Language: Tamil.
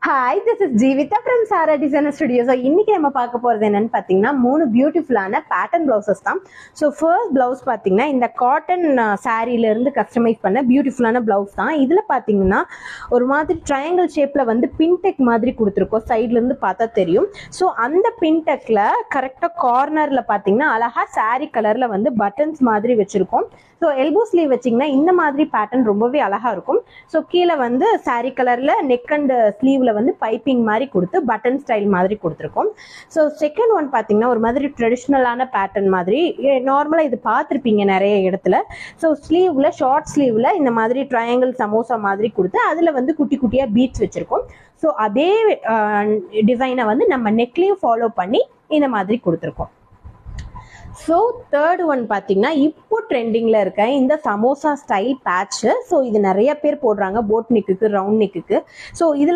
Hi, this is Jeevitha from Sara designer studio. So இன்னைக்கு நம்ம பார்க்க போகிறது என்னன்னு பார்த்தீங்கன்னா 3 பியூட்டிஃபுல்லான பேட்டர்ன் பிளவுசஸ் தான். ஸோ ஃபர்ஸ்ட் பிளவுஸ் பார்த்தீங்கன்னா இந்த காட்டன் சாரீலேருந்து கஸ்டமைஸ் பண்ண பியூட்டிஃபுல்லான பிளவுஸ் தான். இதில் பார்த்தீங்கன்னா ஒரு மாதிரி ட்ரையாங்கிள் ஷேப்பில் வந்து பின்டெக் மாதிரி கொடுத்துருக்கோம். சைட்லேருந்து பார்த்தா தெரியும். ஸோ அந்த பின்டெக்கில் கரெக்டாக கார்னரில் பார்த்தீங்கன்னா அழகாக சாரீ கலரில் வந்து பட்டன்ஸ் மாதிரி வச்சுருக்கோம். ஸோ எல்போ ஸ்லீவ் வச்சிங்கன்னா இந்த மாதிரி பேட்டர்ன் ரொம்பவே அழகாக இருக்கும். ஸோ கீழே வந்து சாரீ கலரில் நெக் அண்ட் ஸ்லீவில் வந்து பைப்பிங் மாதிரி கொடுத்து பட்டன் ஸ்டைல் மாதிரி கொடுத்துருக்கோம். ஸோ செகண்ட் ஒன் பார்த்தீங்கன்னா ஒரு மாதிரி ட்ரெடிஷ்னலான பேட்டர்ன் மாதிரி நார்மலாக இது பார்த்துருப்பீங்க நிறைய இடத்துல. ஸோ ஸ்லீவில் ஷார்ட் ஸ்லீவில் இந்த மாதிரி ட்ரையாங்கிள் சமோசா மாதிரி கொடுத்து அதில் வந்து குட்டி குட்டியாக பீட்ஸ் வச்சுருக்கோம். ஸோ அதே டிசைனை வந்து நம்ம நெக்லையும் ஃபாலோ பண்ணி இந்த மாதிரி கொடுத்துருக்கோம். ஸோ தேர்ட் ஒன் பார்த்தீங்கன்னா இப்போ ட்ரெண்டிங்கில் இருக்க இந்த சமோசா ஸ்டைல் பேட்ச்சு. ஸோ இது நிறைய பேர் போடுறாங்க போட் நெக்குக்கு, ரவுண்ட் நெக்குக்கு. ஸோ இதில்